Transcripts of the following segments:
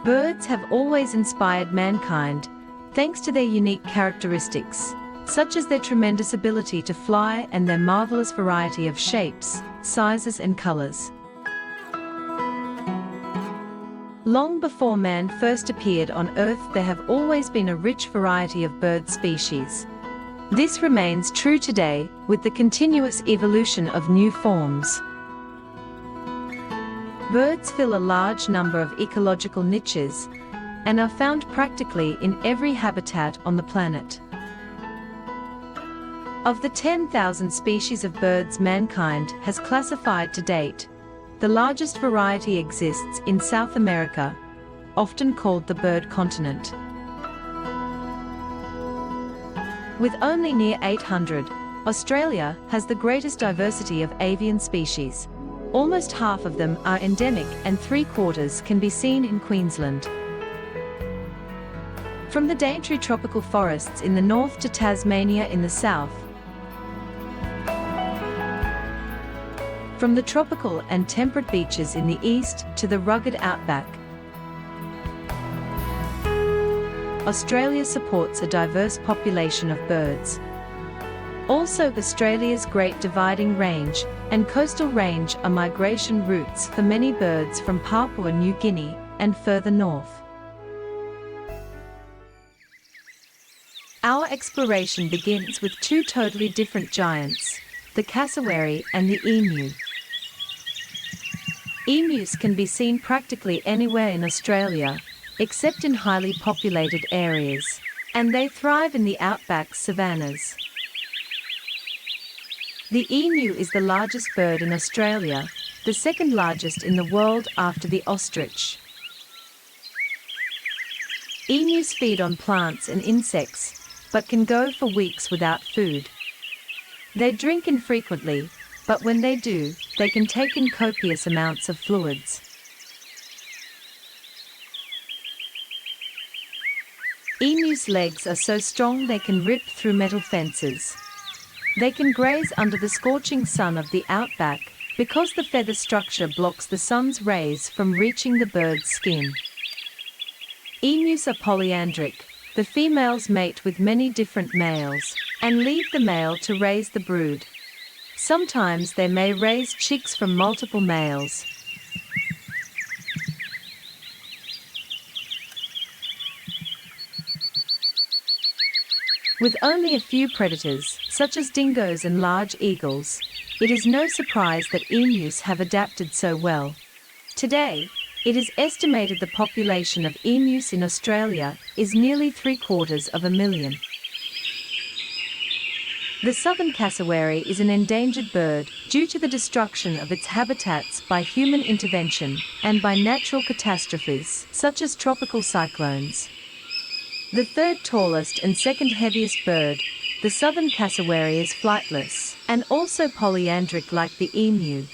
Birds have always inspired mankind, thanks to their unique characteristics, such as their tremendous ability to fly and their marvelous variety of shapes, sizes and colors. Long before man first appeared on Earth, there have always been a rich variety of bird species. This remains true today, with the continuous evolution of new forms. Birds fill a large number of ecological niches and are found practically in every habitat on the planet. Of the 10,000 species of birds mankind has classified to date, the largest variety exists in South America, often called the bird continent. With only near 800, Australia has the greatest diversity of avian species. Almost half of them are endemic and 3/4 can be seen in Queensland. From the Daintree tropical forests in the north to Tasmania in the south. From the tropical and temperate beaches in the east to the rugged outback. Australia supports a diverse population of birds. Also, Australia's Great Dividing Range and Coastal Range are migration routes for many birds from Papua New Guinea and further north. Our exploration begins with two totally different giants, the cassowary and the emu. Emus can be seen practically anywhere in Australia, except in highly populated areas, and they thrive in the outback savannas. The emu is the largest bird in Australia, the second largest in the world after the ostrich. Emus feed on plants and insects, but can go for weeks without food. They drink infrequently, but when they do, they can take in copious amounts of fluids. Emus' legs are so strong they can rip through metal fences. They can graze under the scorching sun of the outback, because the feather structure blocks the sun's rays from reaching the bird's skin. Emus are polyandric. The females mate with many different males, and leave the male to raise the brood. Sometimes they may raise chicks from multiple males. With only a few predators, such as dingoes and large eagles, it is no surprise that emus have adapted so well. Today, it is estimated the population of emus in Australia is nearly 750,000. The southern cassowary is an endangered bird due to the destruction of its habitats by human intervention and by natural catastrophes, such as tropical cyclones. The third tallest and second heaviest bird, the southern cassowary, is flightless, and also polyandric like the emu.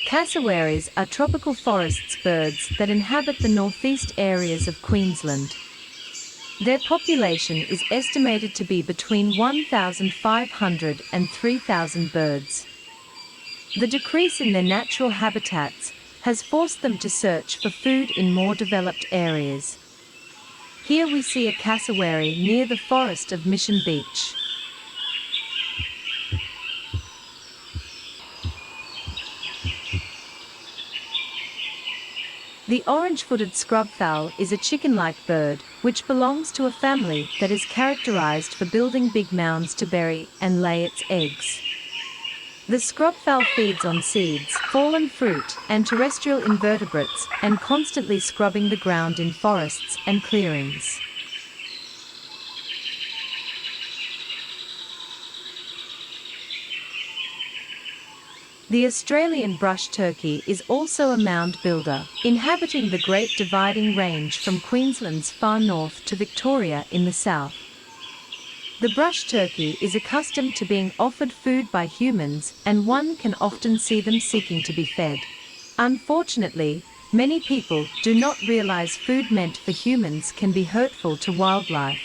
Cassowaries are tropical forests birds that inhabit the northeast areas of Queensland. Their population is estimated to be between 1,500 and 3,000 birds. The decrease in their natural habitats has forced them to search for food in more developed areas. Here we see a cassowary near the forest of Mission Beach. The orange-footed scrubfowl is a chicken-like bird, which belongs to a family that is characterized for building big mounds to bury and lay its eggs. The scrubfowl feeds on seeds, fallen fruit, and terrestrial invertebrates, and constantly scrubbing the ground in forests and clearings. The Australian brush turkey is also a mound builder, inhabiting the Great Dividing Range from Queensland's far north to Victoria in the south. The brush turkey is accustomed to being offered food by humans, and one can often see them seeking to be fed. Unfortunately, many people do not realize food meant for humans can be hurtful to wildlife.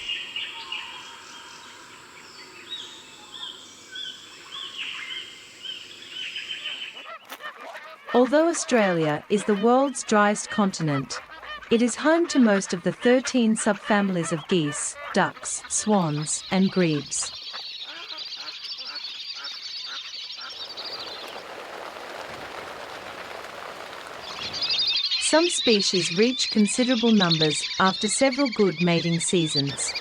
Although Australia is the world's driest continent, it is home to most of the 13 subfamilies of geese, ducks, swans, and grebes. Some species reach considerable numbers after several good mating seasons.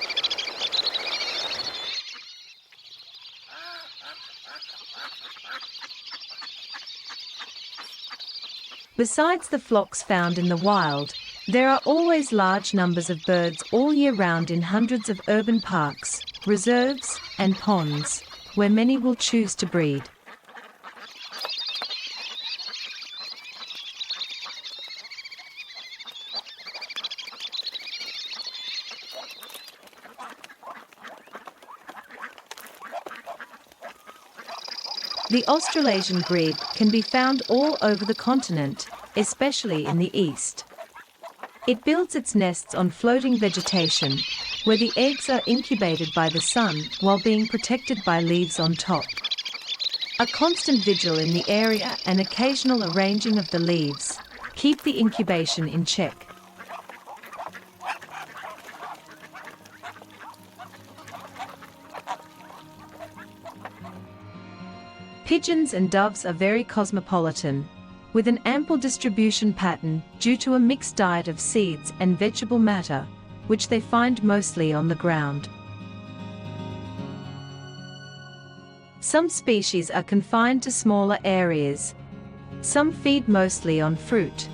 Besides the flocks found in the wild, there are always large numbers of birds all year round in hundreds of urban parks, reserves, and ponds, where many will choose to breed. The Australasian grebe can be found all over the continent, especially in the east. It builds its nests on floating vegetation, where the eggs are incubated by the sun while being protected by leaves on top. A constant vigil in the area and occasional arranging of the leaves keep the incubation in check. Pigeons and doves are very cosmopolitan, with an ample distribution pattern due to a mixed diet of seeds and vegetable matter, which they find mostly on the ground. Some species are confined to smaller areas. Some feed mostly on fruit.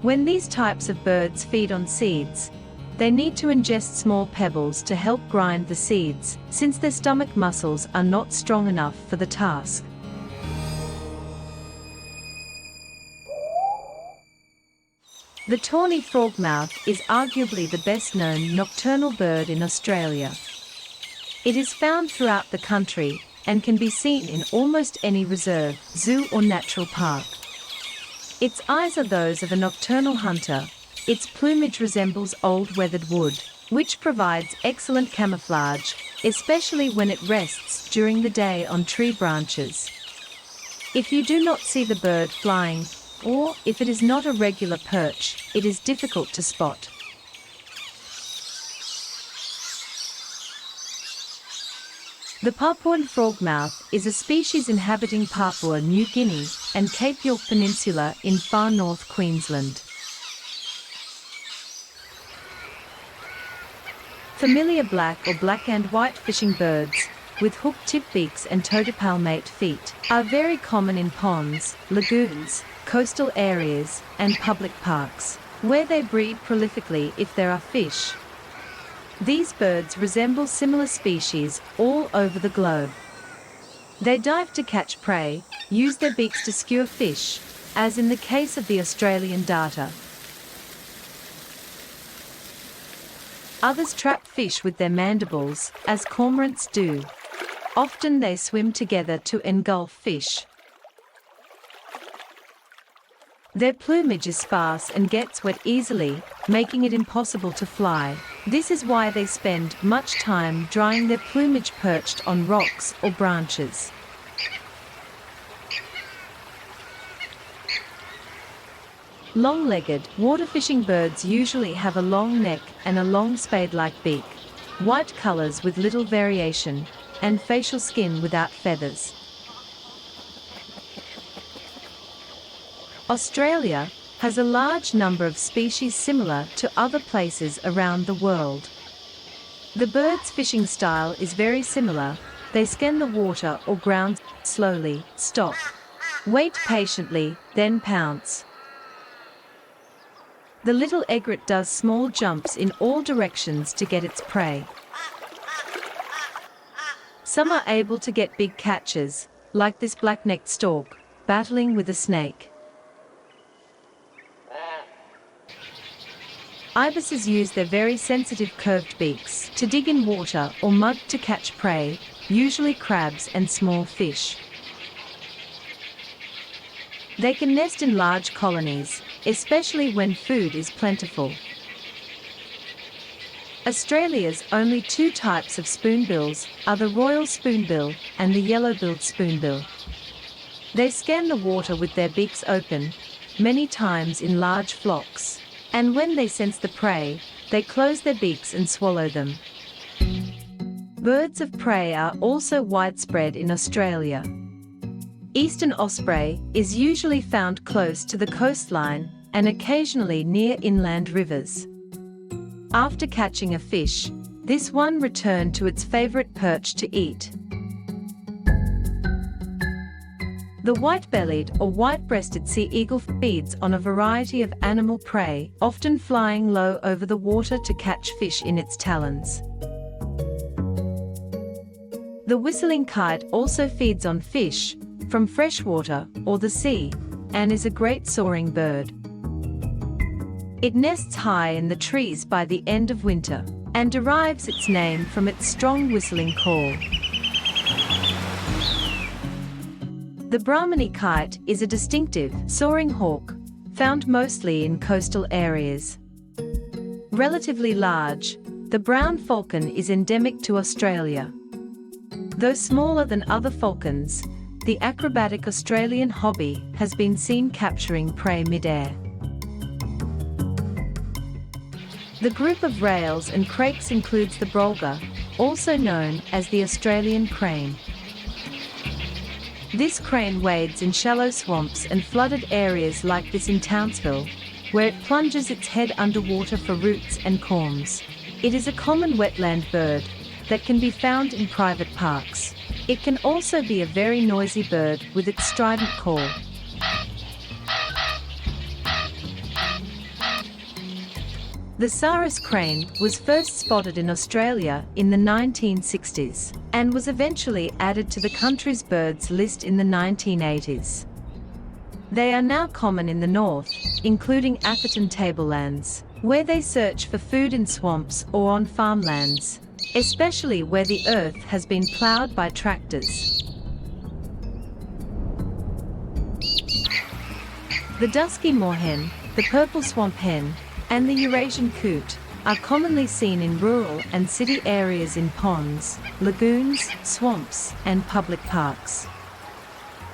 When these types of birds feed on seeds, they need to ingest small pebbles to help grind the seeds, since their stomach muscles are not strong enough for the task. The tawny frogmouth is arguably the best-known nocturnal bird in Australia. It is found throughout the country and can be seen in almost any reserve, zoo or natural park. Its eyes are those of a nocturnal hunter. Its plumage resembles old weathered wood, which provides excellent camouflage, especially when it rests during the day on tree branches. If you do not see the bird flying, or if it is not a regular perch, it is difficult to spot. The Papuan frogmouth is a species inhabiting Papua New Guinea and Cape York Peninsula in far north Queensland. Familiar black or black and white fishing birds, with hook-tip beaks and toe-to-palmate feet, are very common in ponds, lagoons, coastal areas, and public parks, where they breed prolifically if there are fish. These birds resemble similar species all over the globe. They dive to catch prey, use their beaks to skewer fish, as in the case of the Australian darter. Others trap fish with their mandibles, as cormorants do. Often they swim together to engulf fish. Their plumage is sparse and gets wet easily, making it impossible to fly. This is why they spend much time drying their plumage perched on rocks or branches. Long-legged, water-fishing birds usually have a long neck and a long spade-like beak, white colors with little variation, and facial skin without feathers. Australia has a large number of species similar to other places around the world. The bird's fishing style is very similar. They scan the water or ground slowly, stop, wait patiently, then pounce. The little egret does small jumps in all directions to get its prey. Some are able to get big catches, like this black-necked stork, battling with a snake. Ibises use their very sensitive curved beaks to dig in water or mud to catch prey, usually crabs and small fish. They can nest in large colonies, especially when food is plentiful. Australia's only two types of spoonbills are the royal spoonbill and the yellow-billed spoonbill. They scan the water with their beaks open, many times in large flocks. And when they sense the prey, they close their beaks and swallow them. Birds of prey are also widespread in Australia. Eastern osprey is usually found close to the coastline and occasionally near inland rivers. After catching a fish, this one returned to its favorite perch to eat. The white-bellied or white-breasted sea eagle feeds on a variety of animal prey, often flying low over the water to catch fish in its talons. The whistling kite also feeds on fish from freshwater or the sea, and is a great soaring bird. It nests high in the trees by the end of winter, and derives its name from its strong whistling call. The Brahminy kite is a distinctive, soaring hawk, found mostly in coastal areas. Relatively large, the brown falcon is endemic to Australia. Though smaller than other falcons, the acrobatic Australian hobby has been seen capturing prey mid-air. The group of rails and crakes includes the brolga, also known as the Australian crane. This crane wades in shallow swamps and flooded areas like this in Townsville, where it plunges its head underwater for roots and corms. It is a common wetland bird that can be found in private parks. It can also be a very noisy bird with its strident call. The Saris crane was first spotted in Australia in the 1960s, and was eventually added to the country's birds list in the 1980s. They are now common in the north, including Atherton tablelands, where they search for food in swamps or on farmlands, especially where the earth has been ploughed by tractors. The dusky moorhen, the purple swamp hen, and the Eurasian coot are commonly seen in rural and city areas in ponds, lagoons, swamps, and public parks.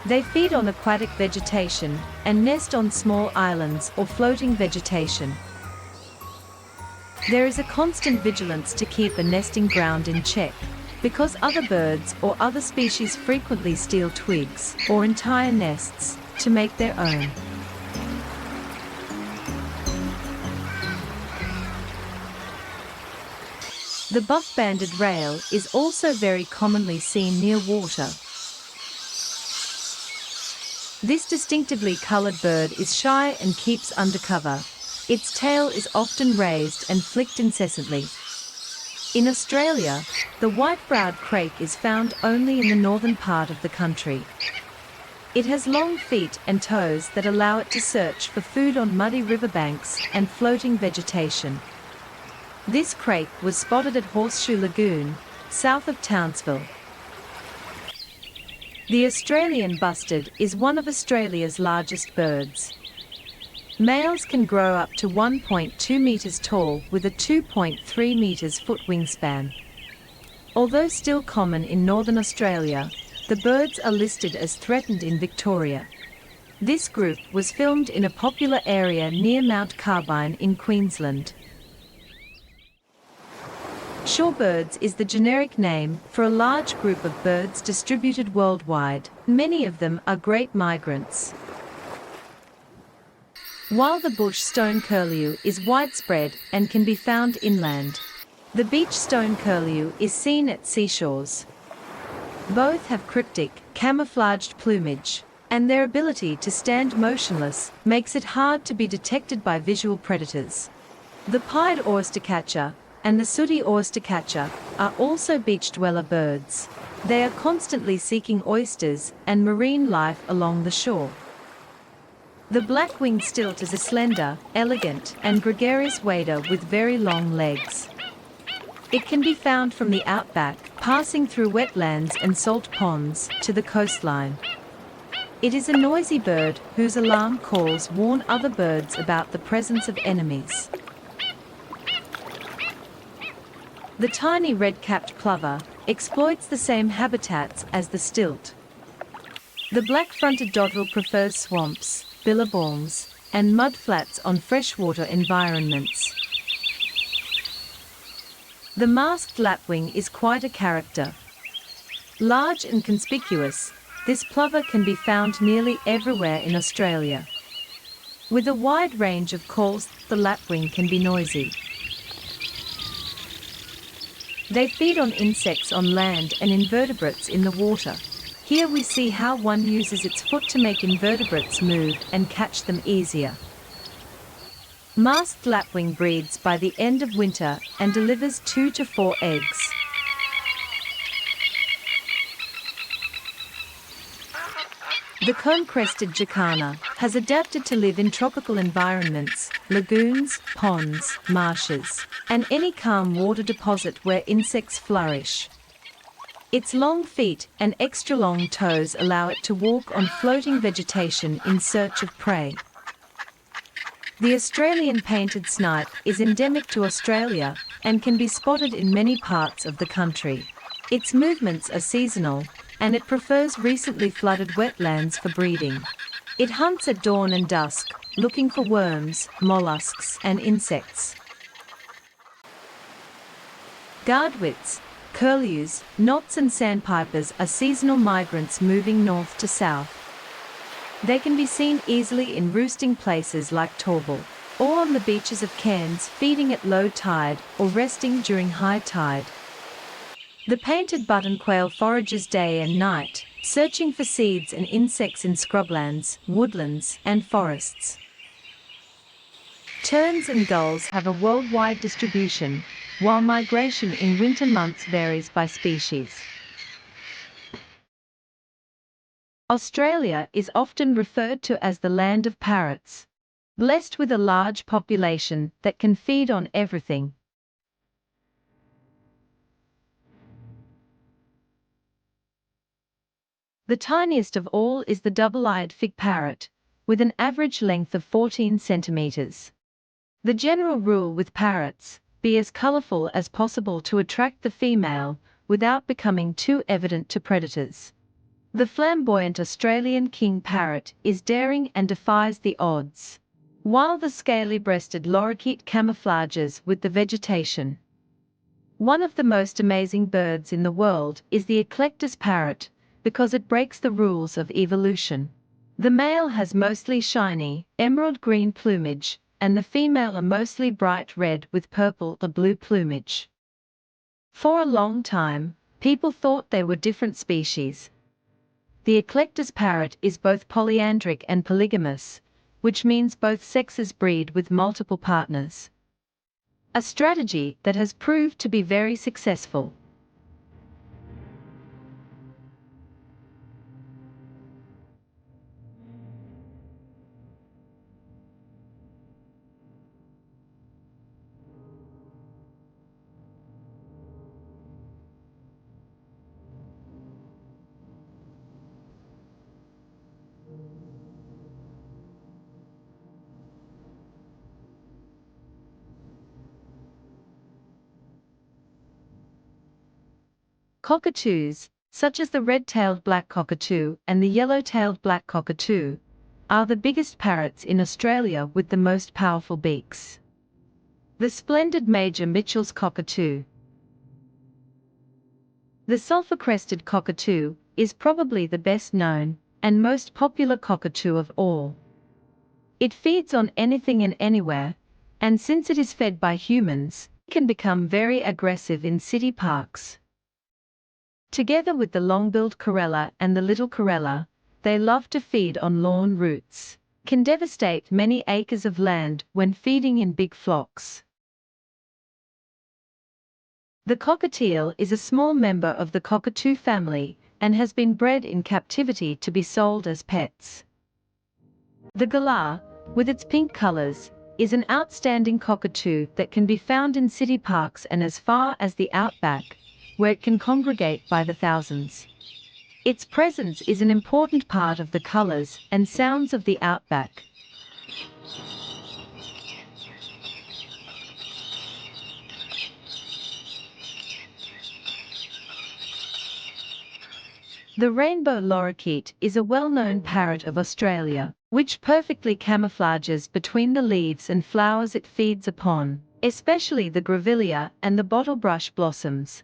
They feed on aquatic vegetation and nest on small islands or floating vegetation. There is a constant vigilance to keep a nesting ground in check, because other birds or other species frequently steal twigs or entire nests to make their own. The buff-banded rail is also very commonly seen near water. This distinctively colored bird is shy and keeps under cover. Its tail is often raised and flicked incessantly. In Australia, the white-browed crake is found only in the northern part of the country. It has long feet and toes that allow it to search for food on muddy riverbanks and floating vegetation. This crake was spotted at Horseshoe Lagoon, south of Townsville. The Australian bustard is one of Australia's largest birds. Males can grow up to 1.2 meters tall with a 2.3 meters foot wingspan. Although still common in northern Australia, the birds are listed as threatened in Victoria. This group was filmed in a popular area near Mount Carbine in Queensland. Shorebirds is the generic name for a large group of birds distributed worldwide. Many of them are great migrants. While the bush stone curlew is widespread and can be found inland, the beach stone curlew is seen at seashores. Both have cryptic, camouflaged plumage, and their ability to stand motionless makes it hard to be detected by visual predators. The pied oystercatcher and the sooty oystercatcher are also beach dweller birds. They are constantly seeking oysters and marine life along the shore. The black-winged stilt is a slender, elegant, and gregarious wader with very long legs. It can be found from the outback, passing through wetlands and salt ponds, to the coastline. It is a noisy bird whose alarm calls warn other birds about the presence of enemies. The tiny red-capped plover exploits the same habitats as the stilt. The black-fronted dotterel prefers swamps, billabongs, and mudflats on freshwater environments. The masked lapwing is quite a character. Large and conspicuous, this plover can be found nearly everywhere in Australia. With a wide range of calls, the lapwing can be noisy. They feed on insects on land and invertebrates in the water. Here we see how one uses its foot to make invertebrates move and catch them easier. Masked lapwing breeds by the end of winter and delivers 2 to 4 eggs. The comb-crested jacana has adapted to live in tropical environments, lagoons, ponds, marshes, and any calm water deposit where insects flourish. Its long feet and extra-long toes allow it to walk on floating vegetation in search of prey. The Australian painted snipe is endemic to Australia and can be spotted in many parts of the country. Its movements are seasonal, and it prefers recently flooded wetlands for breeding. It hunts at dawn and dusk, looking for worms, mollusks, and insects. Godwits, curlews, knots and sandpipers are seasonal migrants moving north to south. They can be seen easily in roosting places like Torval, or on the beaches of Cairns feeding at low tide or resting during high tide. The painted button quail forages day and night, searching for seeds and insects in scrublands, woodlands, and forests. Terns and gulls have a worldwide distribution, while migration in winter months varies by species. Australia is often referred to as the land of parrots, blessed with a large population that can feed on everything. The tiniest of all is the double-eyed fig parrot, with an average length of 14 centimeters. The general rule with parrots: be as colorful as possible to attract the female, without becoming too evident to predators. The flamboyant Australian king parrot is daring and defies the odds, while the scaly-breasted lorikeet camouflages with the vegetation. One of the most amazing birds in the world is the Eclectus parrot, because it breaks the rules of evolution. The male has mostly shiny, emerald green plumage, and the female are mostly bright red with purple or blue plumage. For a long time, people thought they were different species. The Eclectus parrot is both polyandric and polygamous, which means both sexes breed with multiple partners. A strategy that has proved to be very successful. Cockatoos, such as the red-tailed black cockatoo and the yellow-tailed black cockatoo, are the biggest parrots in Australia with the most powerful beaks. The splendid Major Mitchell's cockatoo. The sulphur-crested cockatoo is probably the best known and most popular cockatoo of all. It feeds on anything and anywhere, and since it is fed by humans, it can become very aggressive in city parks. Together with the long-billed corella and the little corella, they love to feed on lawn roots, can devastate many acres of land when feeding in big flocks. The cockatiel is a small member of the cockatoo family and has been bred in captivity to be sold as pets. The galah, with its pink colors, is an outstanding cockatoo that can be found in city parks and as far as the outback, where it can congregate by the thousands. Its presence is an important part of the colors and sounds of the outback. The rainbow lorikeet is a well-known parrot of Australia, which perfectly camouflages between the leaves and flowers it feeds upon, especially the grevillea and the bottlebrush blossoms.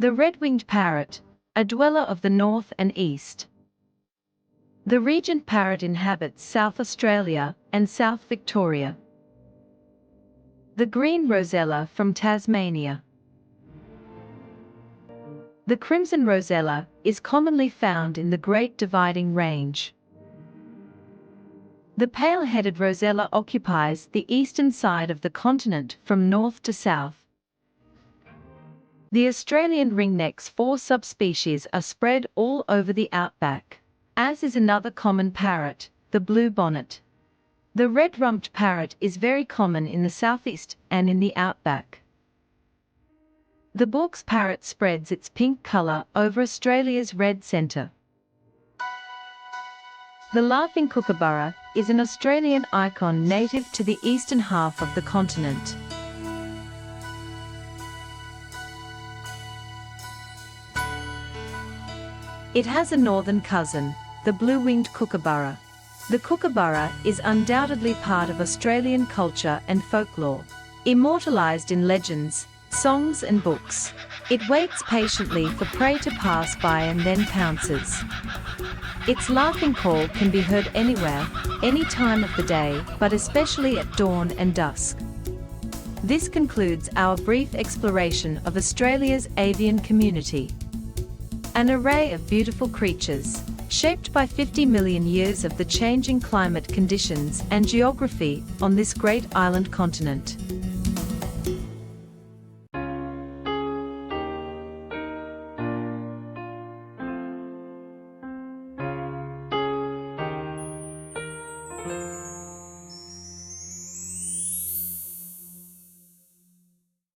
The red-winged parrot, a dweller of the north and east. The regent parrot inhabits South Australia and South Victoria. The green rosella from Tasmania. The crimson rosella is commonly found in the Great Dividing Range. The pale-headed rosella occupies the eastern side of the continent from north to south. The Australian ringneck's 4 subspecies are spread all over the outback, as is another common parrot, the blue bonnet. The red-rumped parrot is very common in the southeast and in the outback. The Bourke's parrot spreads its pink colour over Australia's red centre. The laughing kookaburra is an Australian icon native to the eastern half of the continent. It has a northern cousin, the blue-winged kookaburra. The kookaburra is undoubtedly part of Australian culture and folklore, immortalised in legends, songs and books. It waits patiently for prey to pass by and then pounces. Its laughing call can be heard anywhere, any time of the day, but especially at dawn and dusk. This concludes our brief exploration of Australia's avian community. An array of beautiful creatures, shaped by 50 million years of the changing climate conditions and geography on this great island continent.